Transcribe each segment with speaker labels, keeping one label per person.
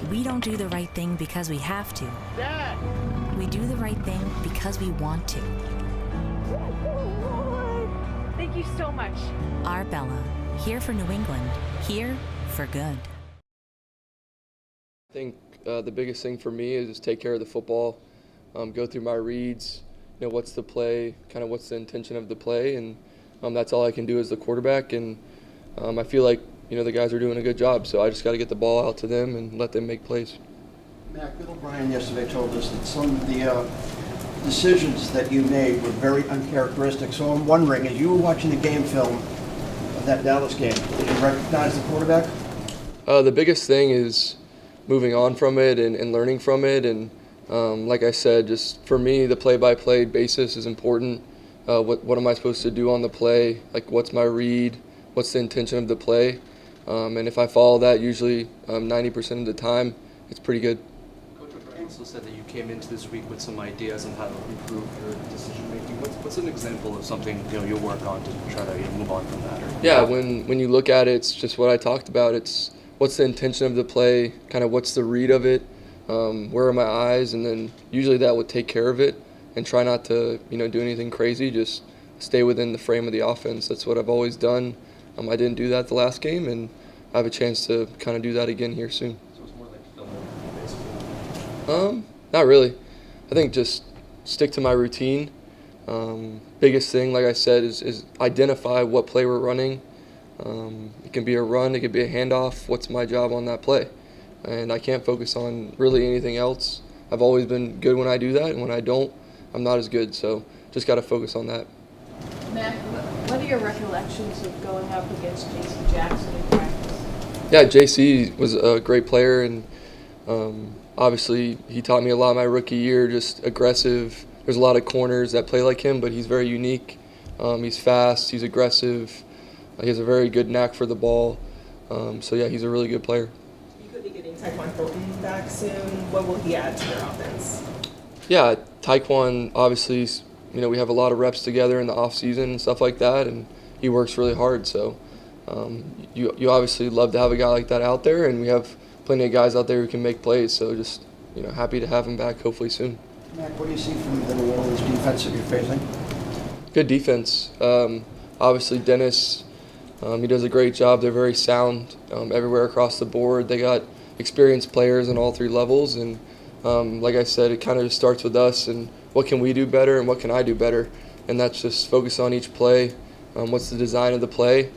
Speaker 1: We don't do the right thing because we have to.
Speaker 2: Dad!
Speaker 1: We do the right thing because we want to.
Speaker 3: Thank you so much.
Speaker 1: Arbella, here for New England, here for good.
Speaker 4: I think the biggest thing for me is just take care of the football, go through my reads, what's the play, kind of what's the intention of the play, and that's all I can do as the quarterback. And I feel like the guys are doing a good job, so I just got to get the ball out to them and let them make plays.
Speaker 5: Mac, Bill O'Brien yesterday told us that some of the decisions that you made were very uncharacteristic. So I'm wondering, as you were watching the game film of that Dallas game, did you recognize the quarterback?
Speaker 4: The biggest thing is moving on from it and learning from it. And like I said, just for me, the play-by-play basis is important. What am I supposed to do on the play? Like, what's my read? What's the intention of the play? And if I follow that, usually 90% of the time, it's pretty good.
Speaker 6: Coach O'Brien also said that you came into this week with some ideas on how to improve your decision making. What's an example of something you'll work on to try to move on from that?
Speaker 4: Yeah, when you look at it, it's just what I talked about. It's what's the intention of the play, kind of what's the read of it, where are my eyes, and then usually that would take care of it. And try not to do anything crazy. Just stay within the frame of the offense. That's what I've always done. I didn't do that the last game, and I have a chance to kind of do that again here soon.
Speaker 6: So it's more like film, basically.
Speaker 4: Not really. I think just stick to my routine. Biggest thing, like I said, is identify what play we're running. It can be a run, it could be a handoff. What's my job on that play? And I can't focus on really anything else. I've always been good when I do that, and when I don't, I'm not as good. So just got to focus on that.
Speaker 7: Mac, what are your recollections of going up against J.C. Jackson in practice?
Speaker 4: Yeah, J.C. was a great player, and obviously he taught me a lot my rookie year, just aggressive. There's a lot of corners that play like him, but he's very unique. He's fast, he's aggressive. He has a very good knack for the ball. So, yeah, he's a really good player.
Speaker 8: You could be getting Taekwon Thornton back soon. What will he add to your offense?
Speaker 4: Yeah, Taekwon, obviously, we have a lot of reps together in the off season and stuff like that, and he works really hard. So you obviously love to have a guy like that out there, and we have plenty of guys out there who can make plays. So just happy to have him back hopefully soon.
Speaker 5: Mac, what do you see from the New Orleans defense that you're facing?
Speaker 4: Good defense. Obviously, Dennis, he does a great job. They're very sound everywhere across the board. They got experienced players in all three levels, and like I said, it kind of just starts with us and what can we do better and what can I do better, and that's just focus on each play. What's the design of the play?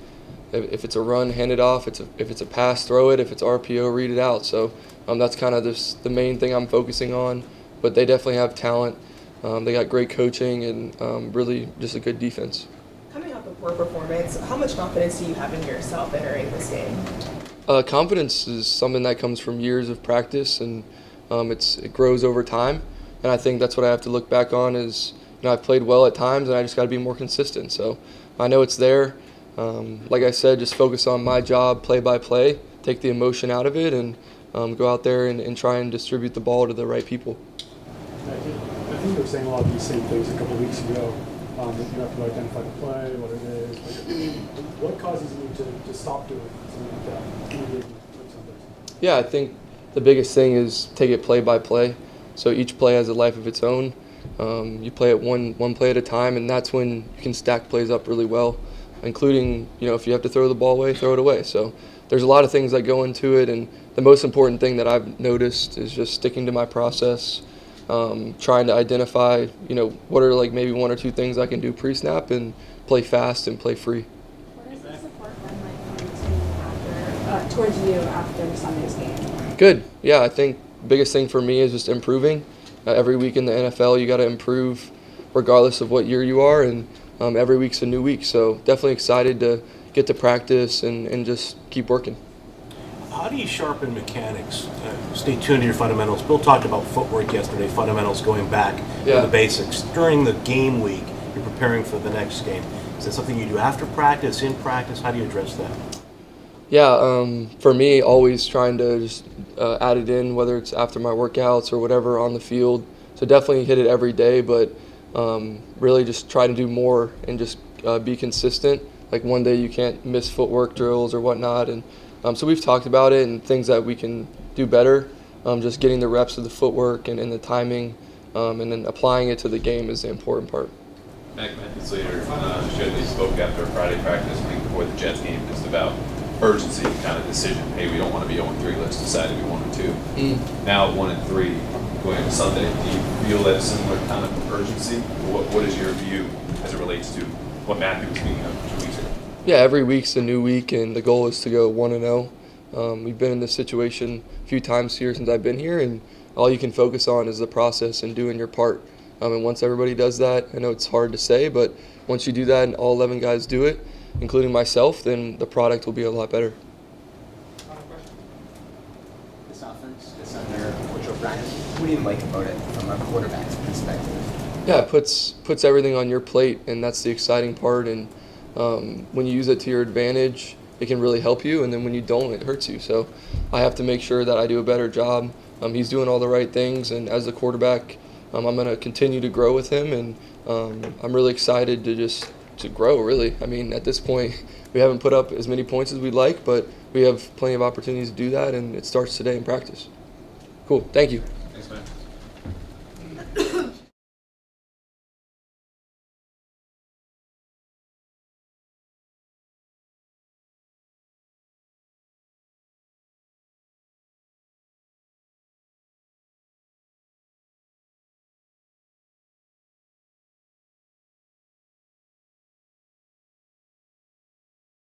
Speaker 4: If it's a run, hand it off. If it's a pass, throw it. If it's RPO, read it out. So that's kind of the main thing I'm focusing on. But they definitely have talent. They got great coaching and really just a good defense.
Speaker 8: Coming off a poor performance, how much confidence do you have in yourself entering this game?
Speaker 4: Confidence is something that comes from years of practice, and it grows over time. And I think that's what I have to look back on is, I've played well at times, and I just got to be more consistent. So I know it's there. Like I said, just focus on my job, play by play, take the emotion out of it, and go out there and try and distribute the ball to the right people.
Speaker 9: I think you were saying a lot of these same things a couple of weeks ago. That you have to identify the play, what it is. What causes you to stop doing something like that?
Speaker 4: Yeah, I think the biggest thing is take it play by play. So each play has a life of its own. You play it one play at a time, and that's when you can stack plays up really well, including, if you have to throw the ball away, throw it away. So there's a lot of things that go into it, and the most important thing that I've noticed is just sticking to my process, trying to identify, what are maybe one or two things I can do pre-snap and play fast and play free.
Speaker 7: What is the support been like towards you after Sunday's game?
Speaker 4: Good. Yeah, I think the biggest thing for me is just improving. Every week in the NFL, you got to improve regardless of what year you are, and every week's a new week. So definitely excited to get to practice and just keep working.
Speaker 10: How do you sharpen mechanics? Stay tuned to your fundamentals. Bill talked about footwork yesterday, fundamentals going back to the basics. During the game week, you're preparing for the next game. Is that something you do after practice, in practice? How do you address that?
Speaker 4: Yeah, for me, always trying to just add it in, whether it's after my workouts or whatever on the field. So definitely hit it every day, but really just try to do more and just be consistent. Like one day you can't miss footwork drills or whatnot, and so we've talked about it and things that we can do better. just getting the reps of the footwork and the timing, and then applying it to the game is the important part.
Speaker 2: Matthew Slater showed they spoke after Friday practice, I think before the Jets game, just about urgency kind of decision. Hey, we don't want to be 0-3. Let's decide to be 1-2. Now 1-3 going into Sunday. Do you feel that similar kind of urgency? What is your view as it relates to what Matthew was speaking of 2 weeks ago?
Speaker 4: Yeah, every week's a new week, and the goal is to go 1-0. We've been in this situation a few times here since I've been here, and all you can focus on is the process and doing your part. And once everybody does that, I know it's hard to say, but once you do that and all 11 guys do it, including myself, then the product will be a lot better.
Speaker 11: This offense, this under Coach O'Brien, what do you like about it from a quarterback's perspective?
Speaker 4: Yeah, it puts everything on your plate, and that's the exciting part. And when you use it to your advantage, it can really help you, and then when you don't, it hurts you. So I have to make sure that I do a better job. He's doing all the right things, and as the quarterback, I'm going to continue to grow with him, and I'm really excited to grow, really. I mean, at this point, we haven't put up as many points as we'd like, but we have plenty of opportunities to do that, and it starts today in practice. Cool. Thank you.
Speaker 2: Thanks, man.